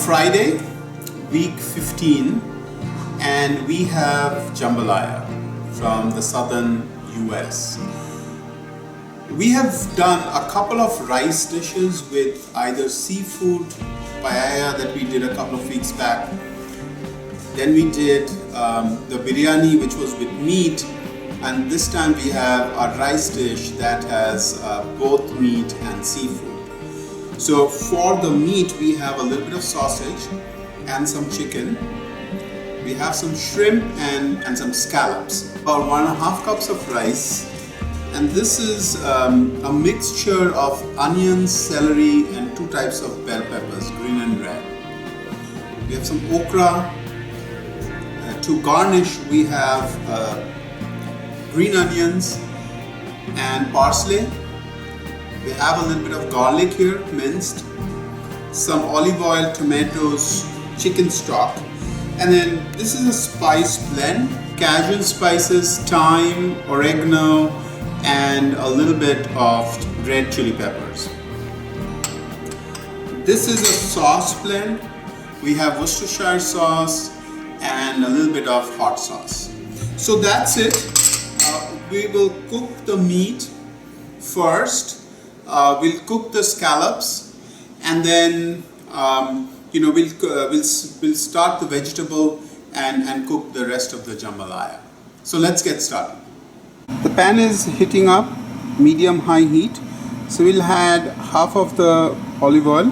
Friday, week 15, and we have jambalaya from the southern US. We have done a couple of rice dishes with either seafood paella that we did a couple of weeks back. Then we did the biryani, which was with meat, and this time we have a rice dish that has both meat and seafood. So for the meat, we have a little bit of sausage and some chicken. We have some shrimp and some scallops. About 1.5 cups of rice. And this is a mixture of onions, celery, and 2 types of bell peppers, green and red. We have some okra. To garnish, we have green onions and parsley. We have a little bit of garlic here, minced, some olive oil, tomatoes, chicken stock, and then this is a spice blend: Cajun spices, thyme, oregano, and a little bit of red chili peppers. This is a sauce blend. We have Worcestershire sauce and a little bit of hot sauce. So that's it. We will cook the meat first. We'll cook the scallops, and then we'll start the vegetable and cook the rest of the jambalaya. So let's get started. The pan is heating up, medium-high heat. So we'll add half of the olive oil.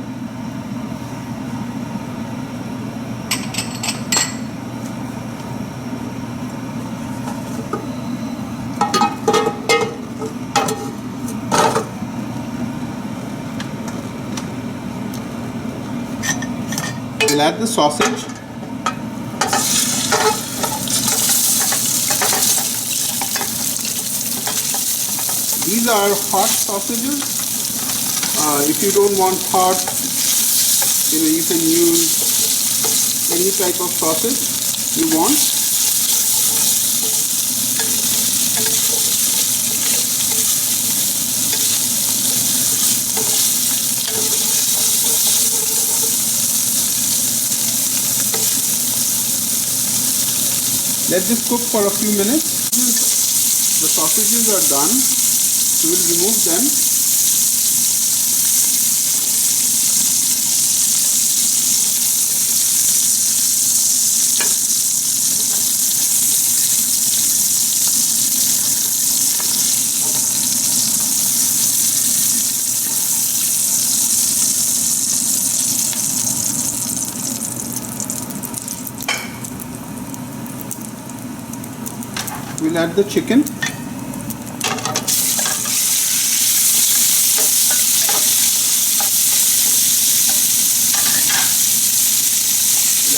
We'll add the sausage. These are hot sausages. If you don't want hot, you can use any type of sausage you want. Let this cook for a few minutes. The sausages are done, so we'll remove them. We'll add the chicken. We'll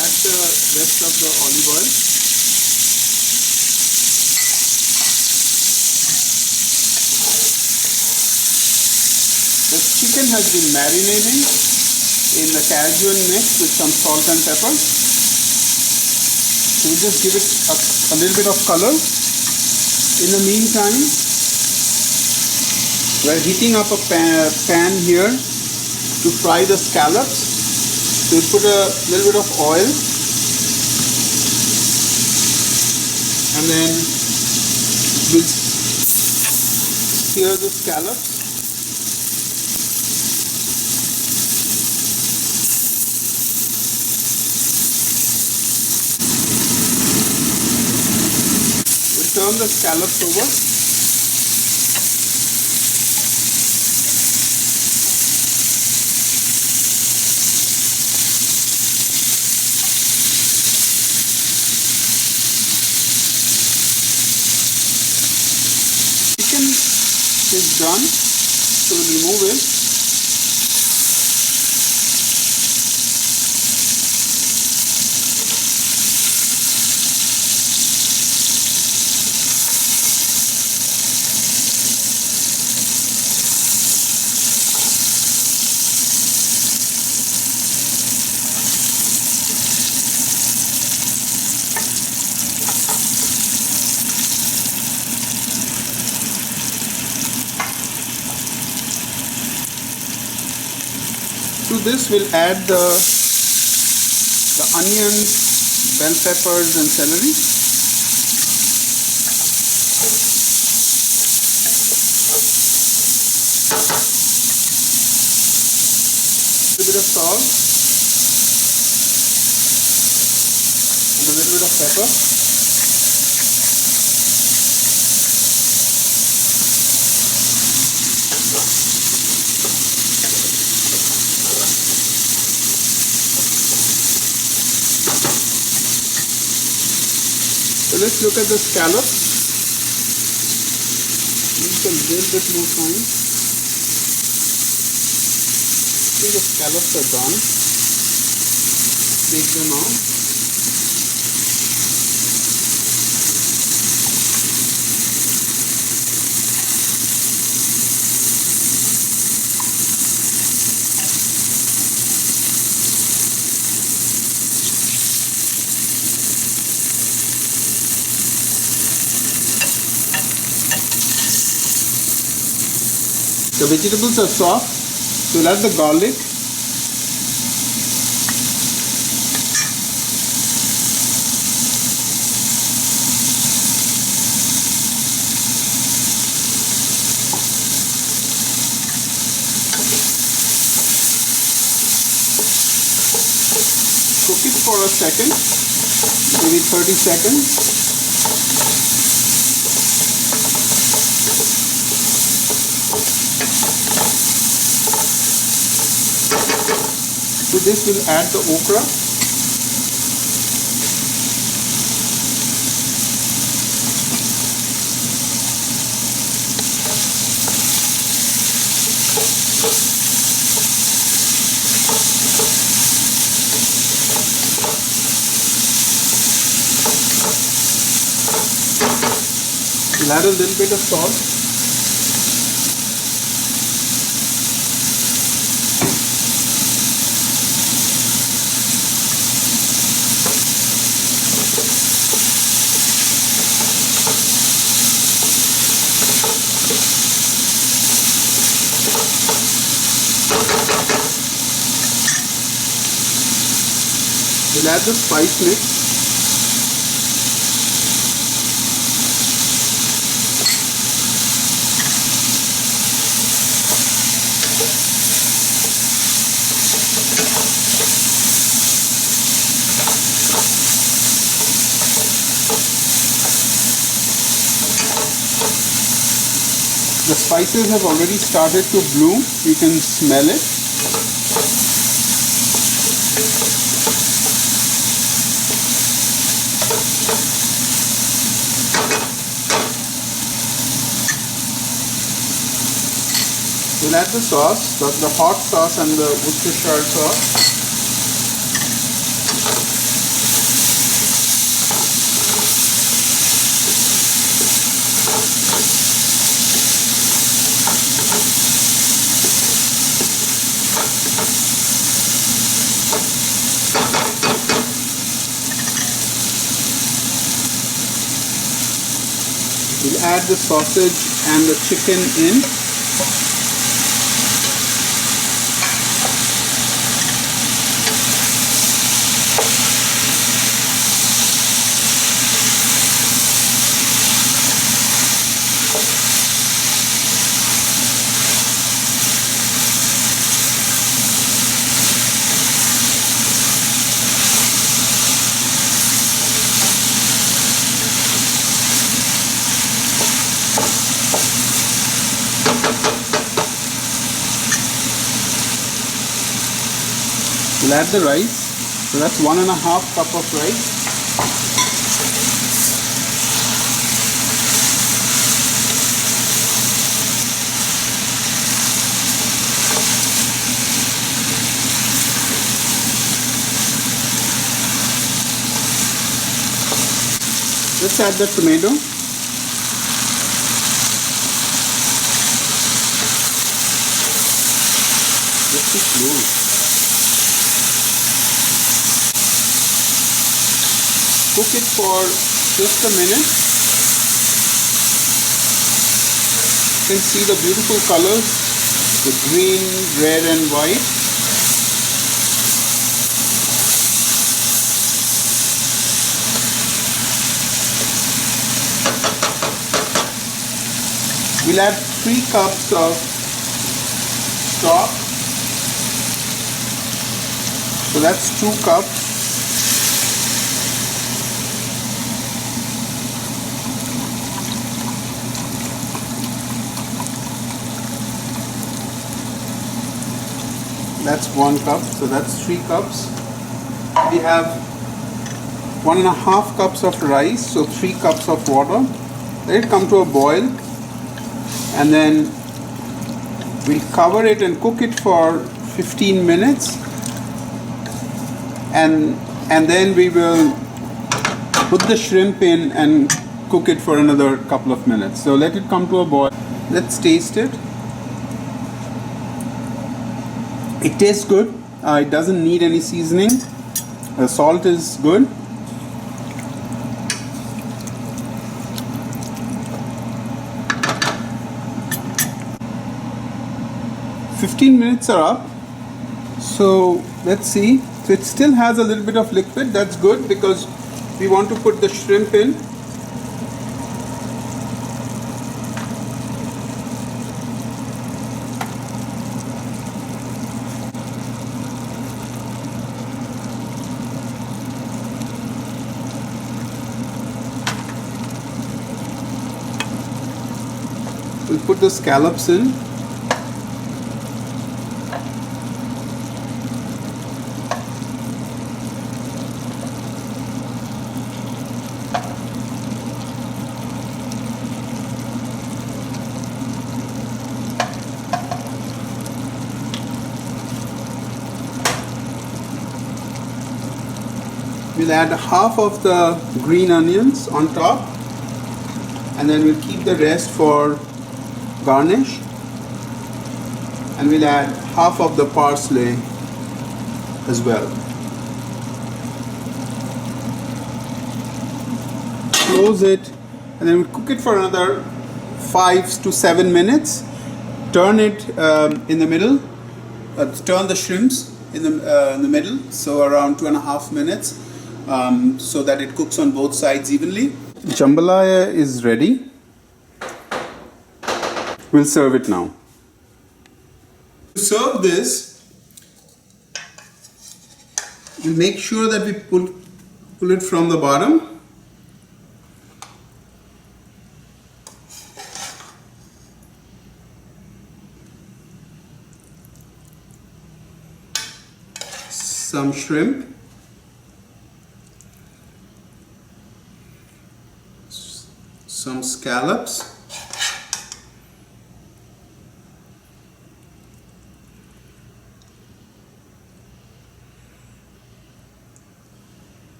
add the rest of the olive oil. The chicken has been marinating in the Cajun mix with some salt and pepper. So we'll just give it a little bit of color. In the meantime, we're heating up a pan here to fry the scallops. So we put a little bit of oil, and then we'll sear the scallops. Turn the scallops over. Chicken is done, so we'll remove it. To this we'll add the the onions, bell peppers and celery. A little bit of salt and a little bit of pepper. So let's look at the scallops. Need a little bit more time. See, the scallops are done. Take them out. The vegetables are soft, so we'll add the garlic. Cook it for a second, maybe 30 seconds. To this we'll add the okra. We'll add a little bit of salt. We'll add the spice mix. The spices have already started to bloom. You can smell it. We'll add the sauce, the hot sauce and the Worcestershire sauce. We'll add the sausage and the chicken in. We'll add the rice. So that's 1.5 cup of rice. Let's add the tomato. Just too slow. Cook it for just a minute. You can see the beautiful colors, the green, red and white. We'll add 3 cups of stock. So that's 2 cups. That's 1 cup, so that's 3 cups. We have 1.5 cups of rice, so 3 cups of water. Let it come to a boil, and then we'll cover it and cook it for 15 minutes, and then we will put the shrimp in and cook it for another couple of minutes. So let it come to a boil. Let's taste it. It tastes good. It doesn't need any seasoning. The salt is good. "15 minutes are up." So let's see. So it still has a little bit of liquid. That's good because we want to put the shrimp in. We'll put the scallops in. We'll add half of the green onions on top, and then we'll keep the rest for garnish, and we'll add half of the parsley as well. Close it, and then we'll cook it for another 5 to 7 minutes. Turn it in the middle. Turn the shrimps in the middle, so around 2.5 minutes, so that it cooks on both sides evenly. Jambalaya is ready. We'll serve it now. To serve this, we make sure that we pull it from the bottom. Some shrimp. Some scallops.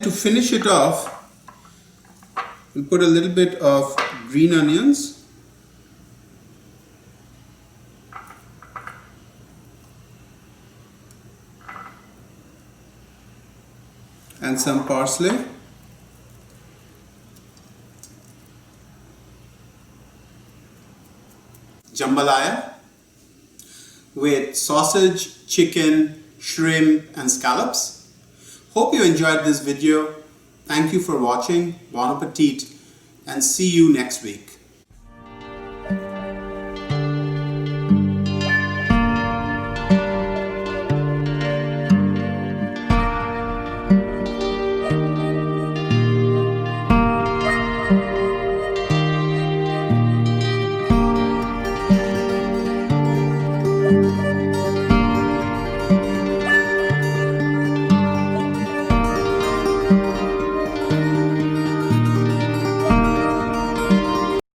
To finish it off, we'll put a little bit of green onions, and some parsley, jambalaya with sausage, chicken, shrimp, and scallops. Hope you enjoyed this video. Thank you for watching. Bon appetit, and see you next week.